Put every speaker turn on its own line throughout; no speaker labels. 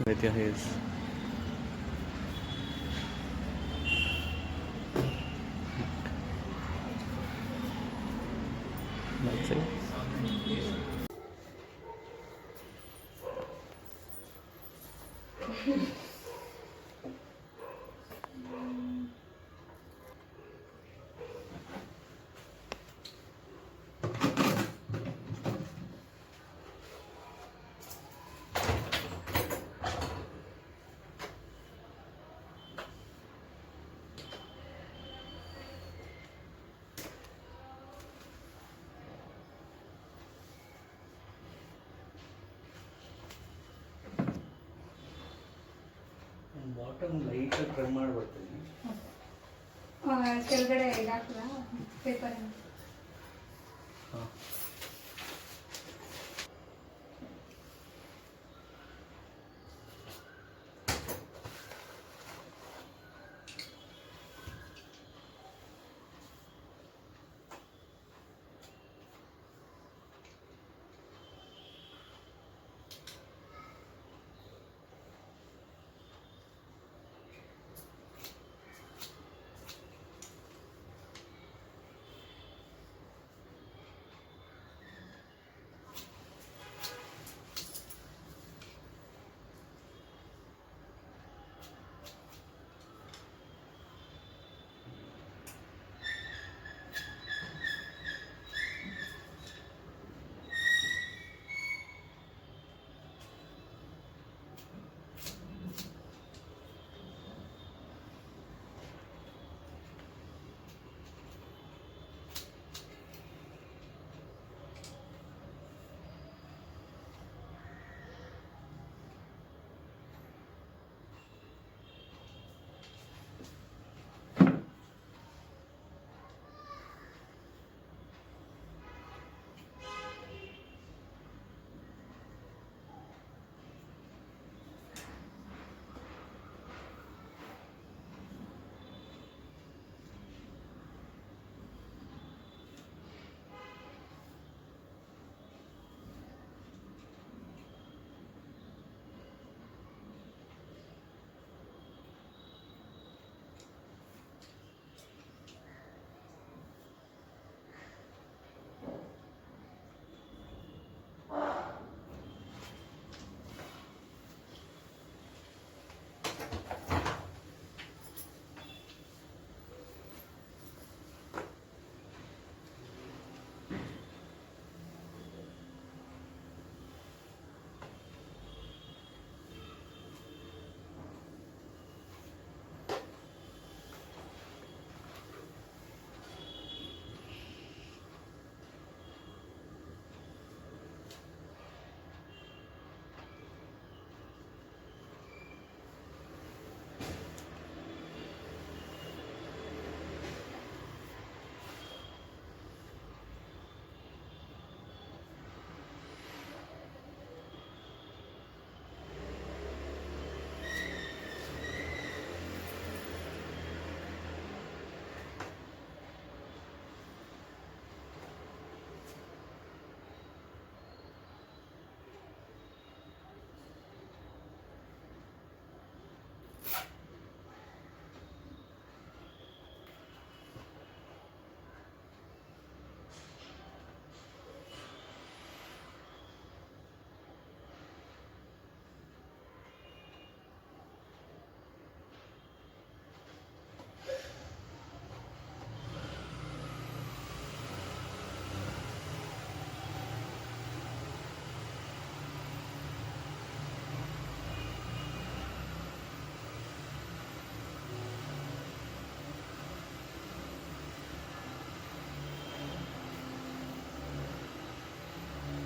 with your hairs. That's it. Bottom light trim ಮಾಡ್ಬಿಡ್ತೀನಿ.
ಕೆಳಗಡೆ ಇದಾಕಲ್ಲ paper.
ಹಾಂ,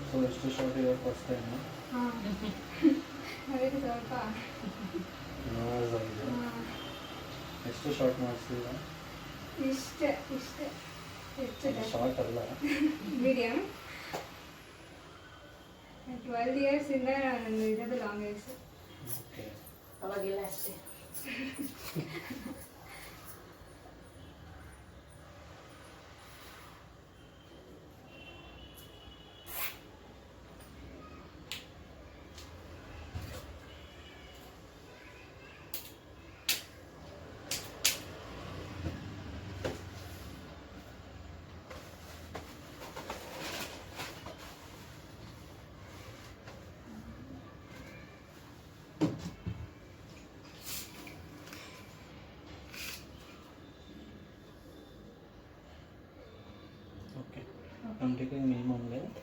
ಸೊ ಎಷ್ಟು ಶಾರ್ಟ್ ಇದೆ ಫಸ್ಟ್ ಟೈಮು?
ಹಾಂ ಅದಕ್ಕೆ ಸ್ವಲ್ಪ
ನರ್ವಸ್ ಆಗಿದೆ. ಎಷ್ಟು ಶಾರ್ಟ್ ಮಾಡಿಸಿಲ್ಲ?
ಇಷ್ಟೇ ಹೆಚ್ಚಿದೆ.
ಶಾರ್ಟ್ ಅಲ್ಲ,
ಮೀಡಿಯಮ್. 12 ಇಯರ್ಸಿಂದ ನಾನು ಇರೋದು ಲಾಂಗ್ ಹೇರ್ಸ್.
ಓಕೆ.
ಅವಾಗೆಲ್ಲ ಅಷ್ಟೇ.
Okay. I'm taking minimum length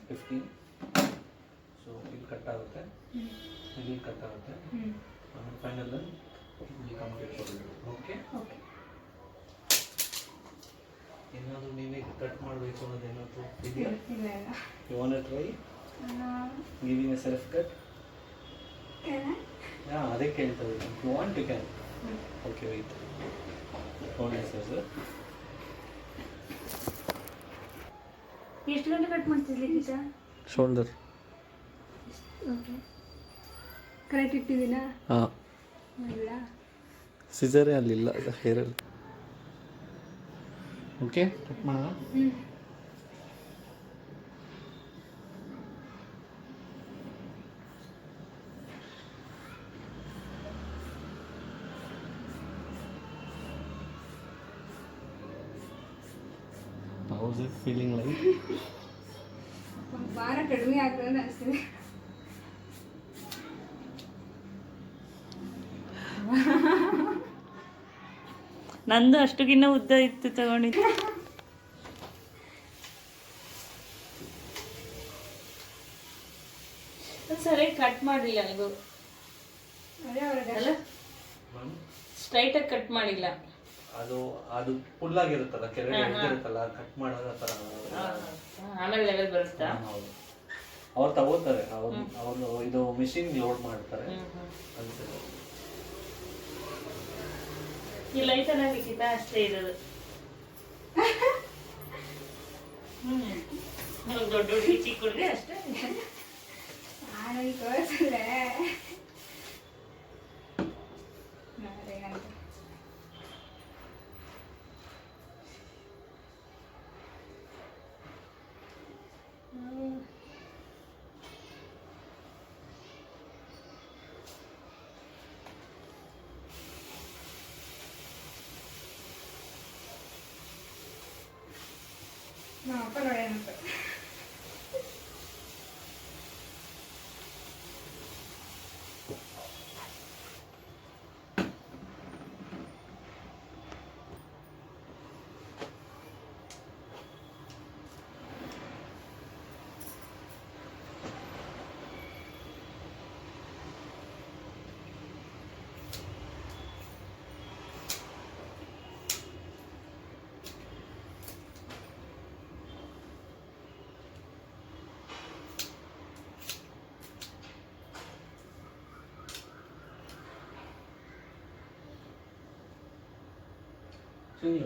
15. So ಇಲ್ಲಿ ಕಟ್ ಆಗುತ್ತೆ, ಇಲ್ಲಿ ಕಟ್ ಆಗುತ್ತೆ, ಆಮೇಲೆ ಫೈನಲ್ ಇಲ್ಲಿ ಕಂಪ್ಲೀಟ್ ಕೊಡಬೇಕು. ಓಕೆ.
ಓಕೆ.
ಏನಾದರೂ ನೀವೇ ಕಟ್ ಮಾಡಬೇಕು ಅನ್ನೋದು ಏನಾದರೂ ಇದೆಯಾ?
ಇಲ್ಲ ಇಲ್ಲ.
You want to try giving a self cut? ಹಾಂ, ಅದೇ ಕೇಳ್ತಾ ಇದ್ದೀನಿ. You want to can? Okay, wait. Only sir.
ಎಷ್ಟು ಗಂಟೆ ಕಟ್ ಮಾಡ್ತಿದ್ಲಿ ಗೀತಾ?
ಶೋಲ್ಡರ್.
ಓಕೆ, ಕರೆಕ್ಟ್ ಇಟ್ಟಿದ್ದೀನಾ?
ಹಾಂ,
ಇಲ್ಲ
ಸಿಸರೇ ಅಲ್ಲಿಲ್ಲ, ಹೇರಲ್ಲಿ. ಓಕೆ, ಕಟ್ ಮಾಡೋಣ. How's it feeling like?
ಒಂದು ವಾರ ಕಡಿಮೆ ಆಗ್ತದೆ ಅಂತ ಅನಿಸ್ತಿದೆ.
ನಂದು ಅಷ್ಟುಗಿನ್ನ ಉದ್ದ ಇತ್ತು ತಗೊಂಡಿದ್ದು. ಸರಿ ಕಟ್ ಮಾಡಿಲ್ಲ ನೀವು,
ಅದೇ ಅವ್ರಿಗೆ
ಅಲ್ಲ ಸ್ಟ್ರೈಟಾಗಿ ಕಟ್ ಮಾಡಿಲ್ಲ.
ಅದು ಅದು ಫುಲ್ ಆಗಿರುತ್ತಲ್ಲ, ಕೆಳಗಡೆ ಇರುತ್ತಲ್ಲ, ಕಟ್ ಮಾಡೋದ ಥರ.
ಆಮೇಲೆ ಲೆವೆಲ್ ಬರುತ್ತಾ?
ಹೌದು, ಅವ್ರು ತಗೋತಾರೆ, ಅವರು ಇದು ಮಿಷಿನ್ ಲೋಡ್ ಮಾಡ್ತಾರೆ ಅನ್ಸುತ್ತೆ.
ಈ ಲೈಟನ್ನ ಲಿಖಿತ ಅಷ್ಟೇ ಇರೋದು. ದೊಡ್ಡ ಹುಡುಗಿ ಚಿಕ್ಕ ಹುಡುಗಿ ಅಷ್ಟೇ.
ನಾನು ತೋರಿಸಿದ್ರೆ ಅಪ್ಪ ನೋಡೇನಂತ.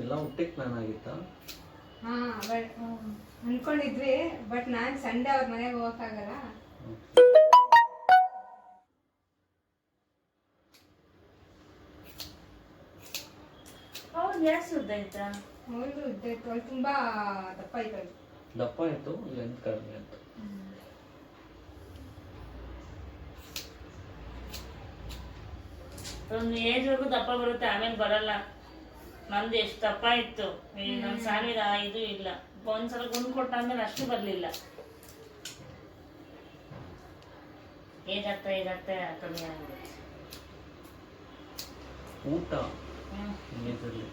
ಎಲ್ಲ ಒಟ್ಟಿಗೆ ಪ್ಲಾನ್ ಆಗಿತ್ತಾ?
ಹಾಂ, ಬಟ್ ಅನ್ಕೊಂಡಿದ್ವಿ, ಬಟ್ ನಾನು ಸಂಡೇ ಅವ್ರ ಮನೆಗೆ ಹೋಗೋಕ್ಕಾಗಲ್ಲ.
ಅವ್ರು ಯಾಕೆ ಸುದ್ದ ಆಯ್ತಾ?
ಅವ್ರದ್ದು ಉದ್ದ ಇತ್ತು, ಅವ್ರು ತುಂಬ ದಪ್ಪ ಇತ್ತು. ಅದು
ದಪ್ಪ ಆಯಿತು, ಲೆಂತ್ ಕಡಿಮೆ ಆಯಿತು.
ಒಂದು ಏಜ್ವರೆಗೂ ದಪ್ಪ ಬರುತ್ತೆ, ಆಮೇಲೆ ಬರಲ್ಲ. ನಂದು ಎಷ್ಟು ದಪ್ಪ ಇತ್ತು, ನನ್ನ ಸಾವಿರ ಇದು ಇಲ್ಲ. ಒಂದ್ಸಲ ಗುಂಡು ಕೊಟ್ಟಾದ್ಮೇಲೆ ಅಷ್ಟು ಬರಲಿಲ್ಲ. ಏಜಾಗ್ತಾ ಕಮ್ಮಿ ಆಗುತ್ತೆ.
ಊಟ ಮೇಜರ್ಲಿ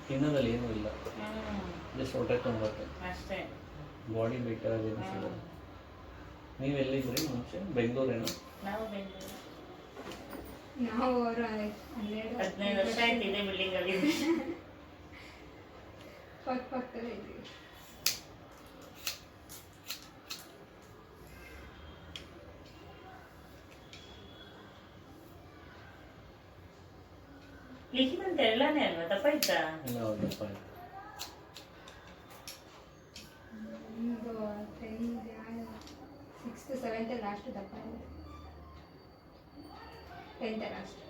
ತಿನ್ನೋದಲ್ಲಿ ಏನೂ ಇಲ್ಲ, ಜಸ್ಟ್ ಹೊಟ್ಟೆ ತುಂಬತ್ತೆ
ಅಷ್ಟೇ.
ಬಾಡಿ ಬೆಟರ್ ಆಗಿ ಅನಿಸಿದೆ. ನೀವು ಎಲ್ಲಿದ್ರಿ ಮುಂಚೆ? ಬೆಂಗಳೂರೇನೋ?
ನಾವು ಬೆಂಗಳೂರು.
ನಾವು ಅವರು
15 ವರ್ಷ ಆಯ್ತು ಇದೇ ಬಿಲ್ಡಿಂಗ್ ಅಲ್ಲಿ.
ಪಕ್ಕದಲ್ಲೇ ಇದ್ವಿ.
ಲಿಖಿತಂತ ಎಲ್ಲಾನೇ ಅಲ್ವಾ? ದಪ್ಪ ಇತ್ತಾ?
ಇಲ್ಲ, ದಪ್ಪ ಆಯಿತು.
ಒಂದು 6th 7th ಲಾಸ್ಟ್ ದಪ್ಪ ಇದೆ, 10th ಲಾಸ್ಟ್.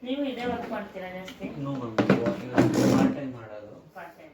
ನೀವು ಇದೇ ವರ್ಕ್ ಮಾಡ್ತೀರಾ ಜಾಸ್ತಿ?
ನೋ ಮ್ಯಾಮ್, ಪಾರ್ಟ್ ಟೈಮ್ ಮಾಡೋದು.
Part time.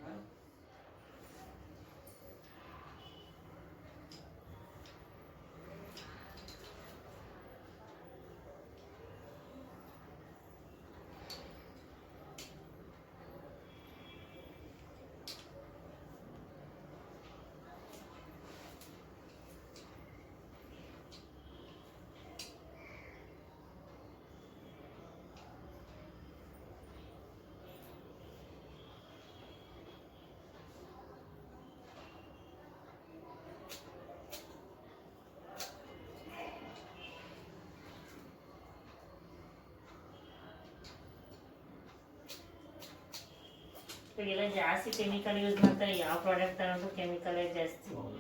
ಇವಾಗೆಲ್ಲ ಜಾಸ್ತಿ ಕೆಮಿಕಲ್ ಯೂಸ್ ಮಾಡ್ತಾರೆ, ಯಾವ ಪ್ರಾಡಕ್ಟ್ ತಗೊಂಡ್ರು ಕೆಮಿಕಲೇ ಜಾಸ್ತಿ.
ಹೌದು.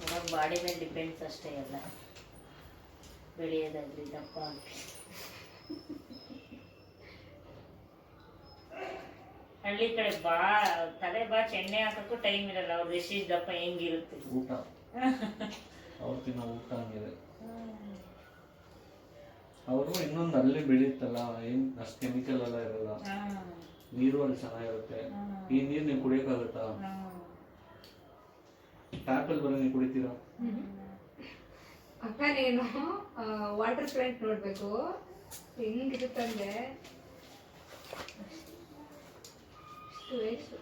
ಇವಾಗ ಬಾಡಿ ಮೇಲೆ ಡಿಪೆಂಡ್ಸ್ ಅಷ್ಟೇ ಎಲ್ಲ, ಬೆಳೆಯೋದಾಗ್ಲಿ ದಪ್ಪ ಆಗಲಿ. ಹಳ್ಳಿ ಕಡೆ ತಲೆ ಎಣ್ಣೆ ಹಾಕಕ್ಕೂ ಟೈಮ್ ಇರಲ್ಲ, ಅವ್ರದ್ದು ಎಷ್ಟಿಷ್ಟು ದಪ್ಪ ಹೆಂಗಿರುತ್ತೆ
ಊಟ ಅವ್ರು ತಿನ್ನೋ ಊಟ ಹಂಗಿದೆ. ಅವರು ಇನ್ನೊಂದು ಅಲ್ಲೇ ಬೆಳೆಯುತ್ತಲ್ಲ, ಏನ್ ಅಷ್ಟು ಕೆಮಿಕಲ್ ಎಲ್ಲ ಇರಲ್ಲ, ನೀರು ಅಲ್ಲಿ ಚೆನ್ನಾಗಿರುತ್ತೆ. ಈ ನೀರು ನೀವು ಕುಡಿಯೋಕ್ಕಾಗುತ್ತಾ? ಟ್ಯಾಪಲ್ಲಿ ಬರೋ ನೀವು ಕುಡಿತೀರಾ?
ಅಕ್ಕ ನೀನು ವಾಟರ್ ಪ್ಲಾಂಟ್ ನೋಡ್ಬೇಕು, ಹೆಂಗಿರುತ್ತಂದ್ರೆ ಅಷ್ಟು ವೇಸ್ಟ್.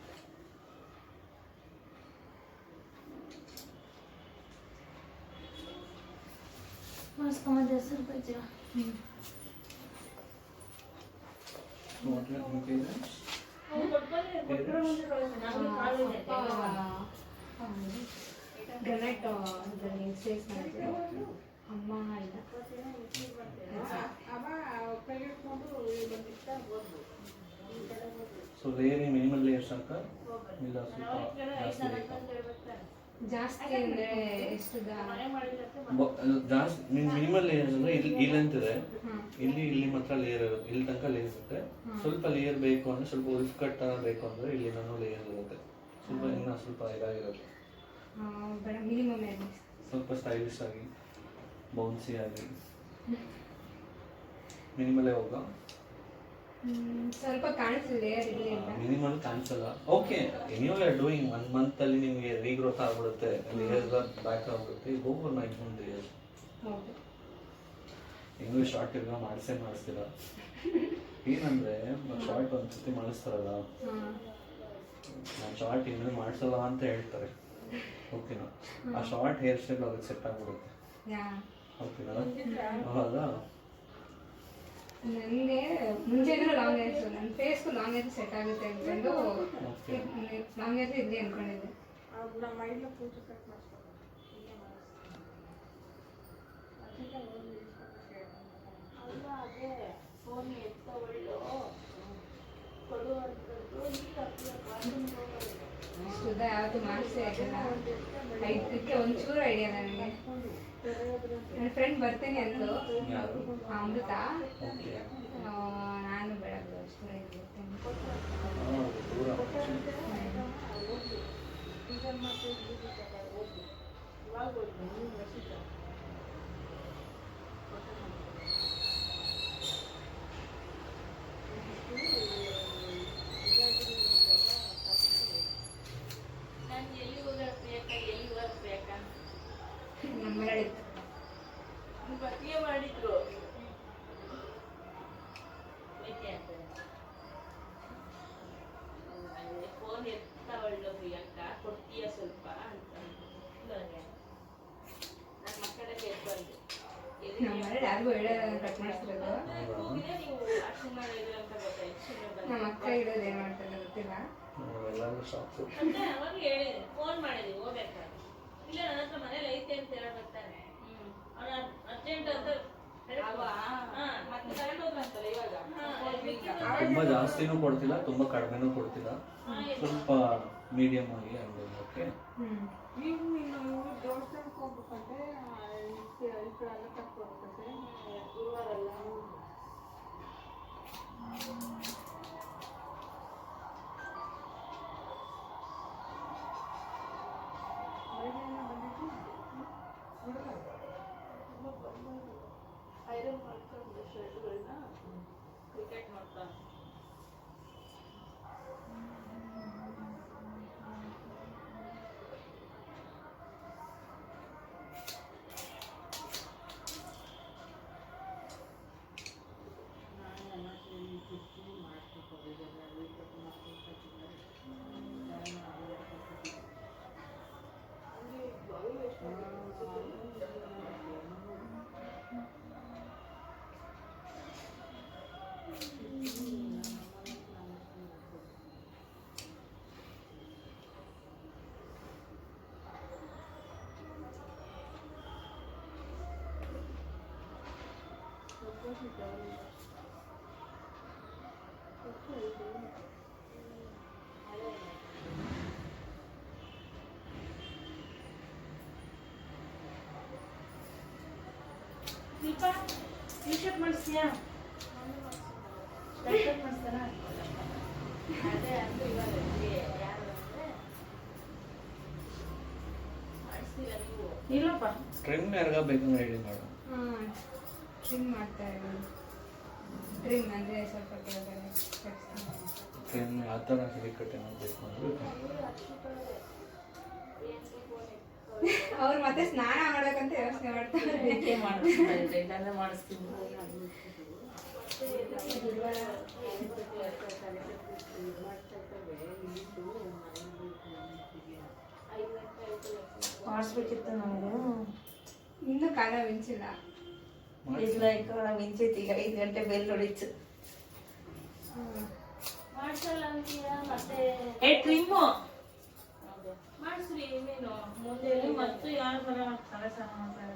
ಹೆಸರು ಬಜ್ಜ
ಗ್ರನೈಟ್ ಸೇಲ್ಸ್ ಮಾಡ್ತೀವಿ ಅಮ್ಮ ಇಲ್ಲ.
ಸೊ ಲೇಯರಿಂಗ್ ಮಿನಿಮಲ್ ಲೇಯರ್ ಸಾಕ ಇಲ್ಲ ಸ್ವಲ್ಪ ಜಾಸ್ತಿ ಬೇಕಾ?
ಜಾಸ್ತಿ ಅಂದರೆ ಎಷ್ಟು
ಜಾಸ್ತಿ ಮಿನಿಮಲ್ ಲೇಯರ್ ಅಂದ್ರೆ ಇಲ್ಲಿ ಅಂತಿದೆ, ಇಲ್ಲಿ ಮಾತ್ರ ಲೇಯರ್ ಇರುತ್ತೆ, ಇಲ್ಲಿ ತನಕ ಲೇಯರ್ ಇರುತ್ತೆ. ಸ್ವಲ್ಪ ಲೇಯರ್ ಬೇಕು ಅಂದ್ರೆ, ಸ್ವಲ್ಪ ಉಲ್ಫ್ ಕಟ್ ತರ ಬೇಕು ಅಂದ್ರೆ ಇಲ್ಲಿ ನಾನು ಲೇಯರ್ ಇರುತ್ತೆ, ಸ್ವಲ್ಪ ಇನ್ನ ಸ್ವಲ್ಪ ಇದಾಗಿರುತ್ತೆ,
ಮಿನಿಮಮ್
ಸ್ವಲ್ಪ ಸ್ಟೈಲಿಶ್ ಆಗಿ ಬೌನ್ಸಿ ಆಗಿ. ಮಿನಿಮಲೇ ಹೋಗ
ಸ್ವಲ್ಪ ಕಾಣಿಸ್ತಿದೆ,
ಮಿನಿಮಲ್ ಕಾಣಿಸಲ್ಲ. Okay, anyway you are doing 1 month ಅಲ್ಲಿ ನಿಮಗೆ ರೀಗ್ರೋತ್ ಆಗ್ಬಿಡುತ್ತೆ, ಲೇಯರ್ಸ್ ಬ್ಯಾಕ್ ಆಗ್ಬಿಡುತ್ತೆ. Go for maximum layers. ಹೆಂಗೂ ಶಾರ್ಟ್ ತಿರ್ಗಾ ಮಾಡಿಸ್ತೀರಾ? ಏನಂದ್ರೆ ಶಾರ್ಟ್ ಒಂದ್ಸತಿ ಮಾಡಿಸ್ತಾರಲ್ಲ, ನಾನು ಶಾರ್ಟ್ ಇನ್ನು ಮಾಡಿಸಲ್ಲ ಅಂತ ಹೇಳ್ತಾರೆ, ಓಕೆನಾ? ಆ ಶಾರ್ಟ್ ಹೇರ್ ಸ್ಟೈಲ್ ಅದಕ್ಕೆ ಸೆಟ್ ಆಗ್ಬಿಡುತ್ತೆ, ಓಕೆನಾ? ಅವಾಗ
ನನಗೆ ಮುಂಚೆ ಇದ್ರು ಲಾಂಗ್ ಹೇರ್ಸ್, ನನ್ನ ಫೇಸ್ಗೂ ಲಾಂಗ್ ಹೇರ್ಸ್ ಸೆಟ್ ಆಗುತ್ತೆ ಅಂದ್ಕೊಂಡು ಲಾಂಗ್ ಹೇರ್ಸ್ ಇರಲಿ ಅಂದ್ಕೊಂಡಿದ್ದೆ. ಸುದ್ದ ಯಾವತ್ತು ಮಾಡಿಸಿ ಆಯ್ತಲ್ಲ, ಇದಕ್ಕೆ ಒಂಚೂರು ಐಡಿಯಾ ನನಗೆ. ನನ್ನ ಫ್ರೆಂಡ್ ಬರ್ತೀನಿ ಅಂದು ಅಮೃತ, ನಾನು ಬೆಳಗ್ಗೆ ಅಷ್ಟು
ಮಾಡಿದ್ರು ಫೋನ್ ಎತ್ತವಳ್ಳು ಪ್ರಿಯಾಂಕ, ಕೊಡ್ತೀಯ ಸ್ವಲ್ಪ ಅಂತ ನನ್ನ ಮಕ್ಕಳಿಗೆ ಎತ್ತಂದು
ಯಾರಿಗೂ ಹೇಳೋದು ಕಟ್ ಮಾಡಿಸ್ತಿರೋದು.
ನೀವು ಅಷ್ಟು ಮಾಡಿದ್ರು ಅಂತ ಗೊತ್ತಾಯ್ತು.
ನಮ್ಮ ಅಕ್ಕ ಇಡೋದು ಏನು ಮಾಡ್ತಾರೆ ಗೊತ್ತಿಲ್ಲ.
ಅಂದ್ರೆ ಅವಾಗ ಹೇಳಿದೆ, ಫೋನ್ ಮಾಡಿದ್ವಿ ಹೋಗ್ಬೇಕಾದ್ರೆ, ಇಲ್ಲ ನನ್ನ ಹತ್ರ ಮನೇಲಿ ಐತೆ ಅಂತ ಹೇಳ್ಬೇಕಾರೆ ಅರ್ಜೆಂಟ್ ಅಂತ
ತುಂಬಾ ಜಾಸ್ತಿನೂ ಕೊಡ್ತಿಲ್ಲ, ತುಂಬಾ ಕಡಿಮೆನೂ ಕೊಡ್ತಿಲ್ಲ, ಸ್ವಲ್ಪ ಮೀಡಿಯಂ ಆಗಿ ಆಗ್ಬೋದು. ಓಕೆ,
ಐರನ್ ಮಾಡ್ಕೊಂಡು ಶರ್ಟ್ಗಳನ್ನ ಕ್ರಿಕೆಟ್ ಮಾಡ್ಕೊಂಡು ನಾನು ದೀಪ ಟೀ ಶರ್ಟ್ ಮಾಡಿಸ್ತೀಯಾ ಕಟ್ ಮಾಡಿಸ್ತಾರ
ಅದೇ ಅಂತ ಇವಾಗ ಯಾರು ಅಂದರೆ ಮಾಡಿಸ್ತೀರಾ ನೀವು?
ಇಲ್ಲಪ್ಪ
ಟ್ರಿಮ್ ಯಾರಿಗ ಬೇಕಂದ್ರೆ ಹೇಳಿ ಮಾಡು.
ಟ್ರಿಮ್ ಮಾಡ್ತಾ ಇದ್ದೀನಿ. ಟ್ರಿಮ್ ಅಂದರೆ ಸ್ವಲ್ಪ ಕೆಳಗಡೆ
ಟ್ರಿಮ್ ಆ ಥರ ಸರಿ ಕಟ್ಟೆ ಮಾಡಬೇಕು ಅಂದ್ರೆ
ಅವ್ರು ಮತ್ತೆ ಸ್ನಾನ ಮಾಡೋಕ್ಕಂತ ಯೋಚನೆ ಮಾಡ್ತಾರೆ.
ಅದಕ್ಕೆ ಮಾಡಿಸ್ತಾರೆ ಇಲ್ಲಾಂದ್ರೆ ಮಾಡಿಸ್ತೀನಿ. ಮಾಡಿಸ್ಬೇಕಿತ್ತು ನಮಗೂ.
ಇನ್ನೂ ಕಾಲ ಮಿಂಚಿಲ್ಲ.
ಇಲ್ಲ ಈಗ ಮಿಂಚೈತಿ. ಈಗ 5 ಗಂಟೆ ಬೆಲ್ ಹೊಡಿತು.
ಮಾಡ್ಸಲ್ಲ ಅಂತೀರಾ ಮತ್ತೆ?
ಏ ಟ್ರಿಮ್ಮು
ಮಾಡಿಸ್ರಿ ಇನ್ನೇನು
ಮುಂದೆ ಮತ್ತು ಯಾರು ಬರ ತಲೆ ಸ್ನಾನ ಮಾಡ್ತಾರೆ.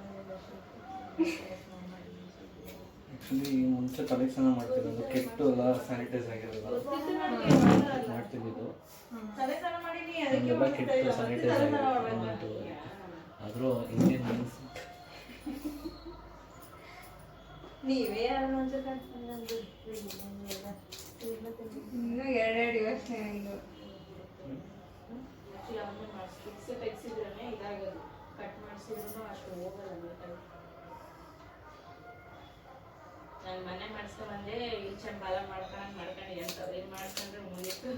ಆ್ಯಕ್ಚುಲಿ ಮುಂಚೆ ತಲೆ ಸ್ನಾನ ಮಾಡ್ತಿರೋದು ಕೆಟ್ಟು ಎಲ್ಲ ಸ್ಯಾನಿಟೈಸ್ ಆಗಿರೋದು ಮಾಡ್ತಿದ್ದು.
ತಲೆ ಸ್ನಾನ ಮಾಡೀನಿ ಅದಕ್ಕೆ
ಎಲ್ಲ ಕೆಟ್ಟು ಸ್ಯಾನಿಟೈಸ್ ಆಗಿರೋದು. ಆದರೂ ಇಂಡಿಯನ್ ಮೀನ್ಸ್
ನೀವೇ ಯಾರು ಒಂದ್ಸಲ
ಇನ್ನೂ 2 ಯೋಚನೆ ಒಂದು.
ಆ್ಯಕ್ಚುಲಿ ಅವನ್ನೇ ಮಾಡಿಸ್ತೀವಿ. ತೆಗ್ಸಿದ್ರೇ ಇದಾಗೋದು. ಕಟ್ ಮಾಡಿಸಿದ್ರು ಅಷ್ಟು ಹೋಗಲ್ಲ ನೀಟಾಗಿ. ನಾನು ಮನೆ ಮಾಡಿಸ್ಕೊಂಬಂದೆ ಈಚೆ ಬಾಲ ಮಾಡ್ಕೊಂಡು ಅಂತ ಏನು ಮಾಡ್ಕೊಂಡ್ರೆ ಮುಗೀತು.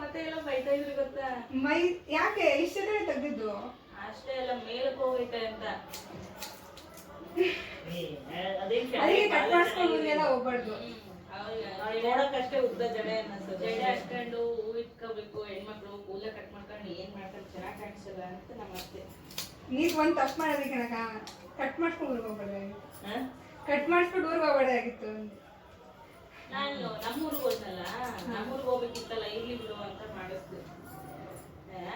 ಮತ್ತೆ ಎಲ್ಲ ಬೈತಾ ಇದ್ರು ಗೊತ್ತಾ?
ಮೈ ಯಾಕೆ ಇಷ್ಟೇ ತೆಗೆದಿದ್ದು?
ಅಷ್ಟೇ ಎಲ್ಲ ಮೇಲಕ್ಕೆ ಹೋಗೈತೆ ಅಂತ.
ಅದಕ್ಕೆ ಕಟ್ ಮಾಡಿಸ್ಕೊಂಡ್ಮೇಲೆ ಹೋಗ್ಬಾರ್ದು.
ನೋಡಕ್ಕಷ್ಟೇ ಉದ್ದ ಜಡೆ ಅನ್ನಿಸ್ತದೆ. ಜಡೆ ಹಾಕೊಂಡು ಹೂ ಇಟ್ಕೋಬೇಕು ಹೆಣ್ಮಕ್ಳು. ಕೂದಲ ಕಟ್ ಮಾಡ್ಕೊಂಡು ಏನು ಮಾಡ್ಕೊಂಡು ಚೆನ್ನಾಗಿ ಕಾಣಿಸಲ್ಲ ಅಂತ ನಮ್ಮ ಅತ್ತೆ.
ನೀರು ಒಂದು ತಪ್ಪು ಮಾಡೋದಕ್ಕೆ ಕಣಕ ಕಟ್ ಮಾಡ್ಕೊಂಡು ಊರಿಗೆ ಹೋಗ್ಬಾರ್ದಾಗಿತ್ತು.
ಹಾಂ
ಕಟ್ ಮಾಡಿಸ್ಬಿಟ್ಟು ಊರಿಗೆ ಹೋಗ್ಬಾರ್ದಾಗಿತ್ತು.
ನಾನು ನಮ್ಮೂರಿಗೆ ಹೋದ್ನಲ್ಲ, ನಮ್ಮೂರಿಗೆ ಹೋಗ್ಬೇಕಿತ್ತಲ್ಲ, ಇರ್ಲಿ ಬಿಡು ಅಂತ ಮಾಡಿಸ್ದೆ.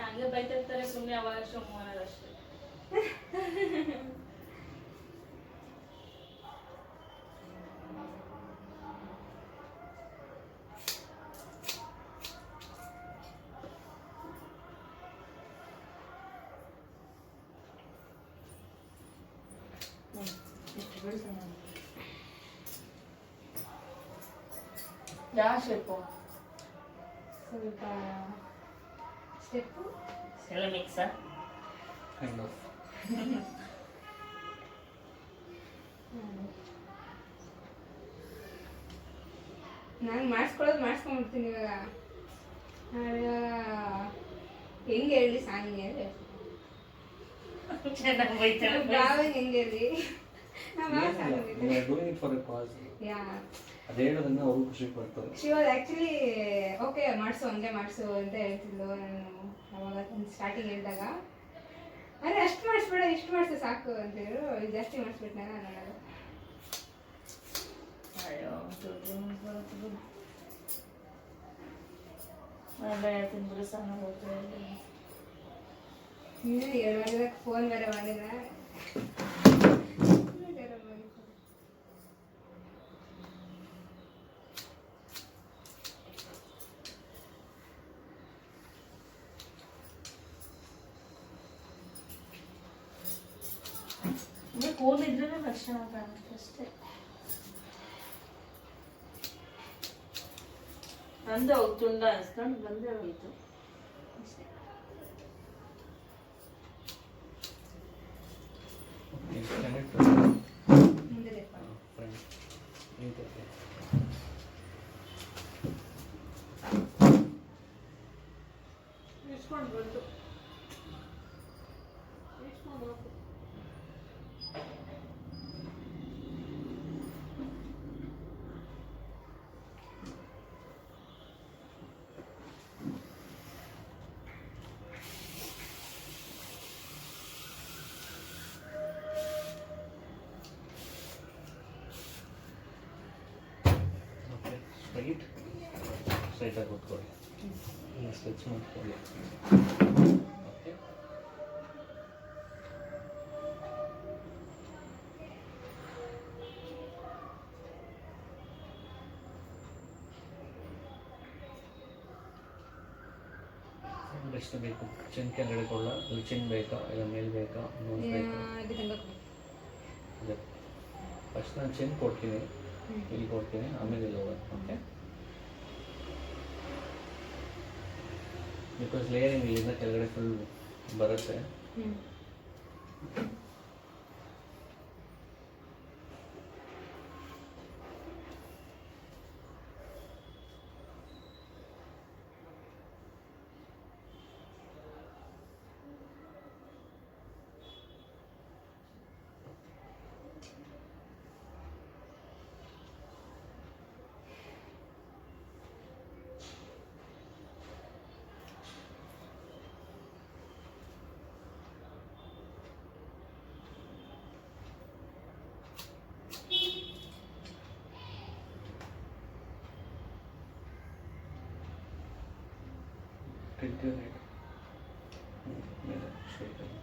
ಹಂಗೆ ಬೈತಿರ್ತಾರೆ ಸುಮ್ಮನೆ ಅವಾಗ ಶೋಮು ಅನ್ನೋದಷ್ಟೇ.
ಯಾವ ಶೇಪು?
ಸ್ವಲ್ಪ ಸ್ಟೆಪ್ಪು
ಎಲ್ಲ ಮಿಕ್ಸಾ?
ಕೈಂಡ್ ಆಫ್
ನಾನು ಮಾಡಿಸ್ಕೊಂಡ್ಬಿಡ್ತೀನಿ ಇವಾಗ. ಹೆಂಗೆ ಹೇಳಿ ಸಾಂಗ್ ಹೇಳಿ
ಚೆನ್ನಾಗಿ ಬೈತಾರೆ.
ಡ್ರಾವಿಂಗ್ ಹೆಂಗೆ ಹೇಳಿ
ಡೂಯಿಂಗ್ ಇಟ್ ಫಾರ್ ಎ ಕಾಸ್.
ಯಾ
ಅದು ಹೇಳೋದನ್ನ ಅವರು ಖುಷಿ ಪಡ್ತಾರೆ.
ಶಿ ವಾಸ್ ಆ್ಯಕ್ಚುಲಿ ಓಕೆ ಮಾಡಿಸು ಹಂಗೆ ಮಾಡಿಸು ಅಂತ ಹೇಳ್ತಿದ್ಲು. ನಾನು ಅವಾಗ ಸ್ಟಾರ್ಟಿಂಗ್ ಹೇಳಿದಾಗ ಅದೇ ಅಷ್ಟು ಮಾಡಿಸ್ಬೇಡ ಇಷ್ಟು ಮಾಡಿಸು ಸಾಕು ಅಂತ ಹೇಳು. ಜಾಸ್ತಿ ಮಾಡಿಸ್ಬಿಟ್ನಲ್ಲ ನಾನು.
ಅಯ್ಯೋ ಹೇಳ್ತೀನಿ ಬಿಡು ಸಣ್ಣ ಹೋಗ್ತಾರೆ.
ಇನ್ನೂ 2 ವಾರದಾಗ ಫೋನ್ ಬೇರೆ ಮಾಡಿದ.
ಕೂದಲಿದ್ರೆ ಲಕ್ಷಣ ಕಾಣುತ್ತೆ ಅಷ್ಟೇ. ನಂದು ಹೋಗಿ ತುಂಡ ಅನ್ಸ್ಕೊಂಡು ಬಂದೇ ಹೋಯ್ತು.
ಮುಂದೆ
ಇಸ್ಕೊಂಡು ಬಂತು. ಇಸ್ಕೊಂಡು ಹೋಗು.
ಸ್ಟ್ರೈಟಾಗಿ ಕೂತ್ಕೊಳ್ಳಿ. ಸ್ಟ್ರೆಚ್ ಮಾಡ್ಕೊಳ್ಳಿ. ಓಕೆ ಎಷ್ಟು ಬೇಕು? ಚೆನ್ ಕೆಳಗಡೆ ಕೊಡಲ, ಅಲ್ಲಿ ಚೆನ್ ಬೇಕಾ ಇಲ್ಲ ಮೇಲೆ ಬೇಕಾ ನೋಸ್ ಬೇಕಾ?
ಇದು ತನಕ ಕೊಡಿ.
ಅದೇ ಫಸ್ಟ್ ನಾನು ಚೆನ್ ಕೊಡ್ತೀನಿ, ಇಲ್ಲಿ ಕೊಡ್ತೀನಿ, ಆಮೇಲೆ ಇಲ್ಲಿ ಹೋಗೋದು. ಓಕೆ, ಬಿಕಾಸ್ ಲೇಯರಿಂಗ್ ಇಲ್ಲಿಂದ ಕೆಳಗಡೆ ಫುಲ್ ಬರುತ್ತೆ. Right. ಮೇಲೆ straight ಆಗಿ.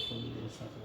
Full ಸಾಕು.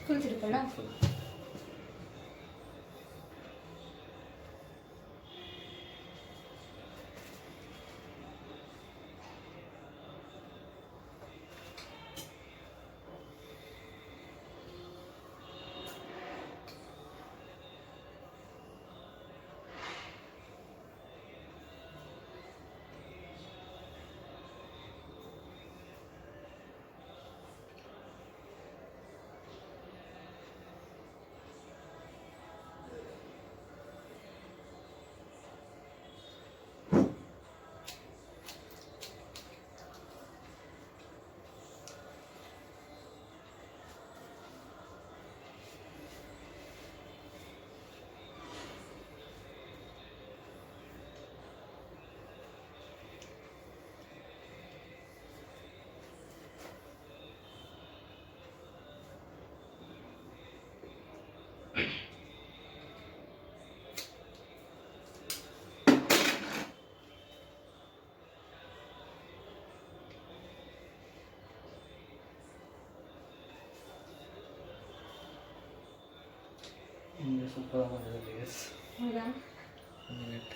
ಫುಲ್ ತಿರ್ಕೊಳ್ಳ.
ನಿಮಗೆ ಸೂಪರ್ ಬಂದಿದೆ ಲೇಯರ್ಸ್.
ಹೌದಾ?
ಮಿನಿಟ್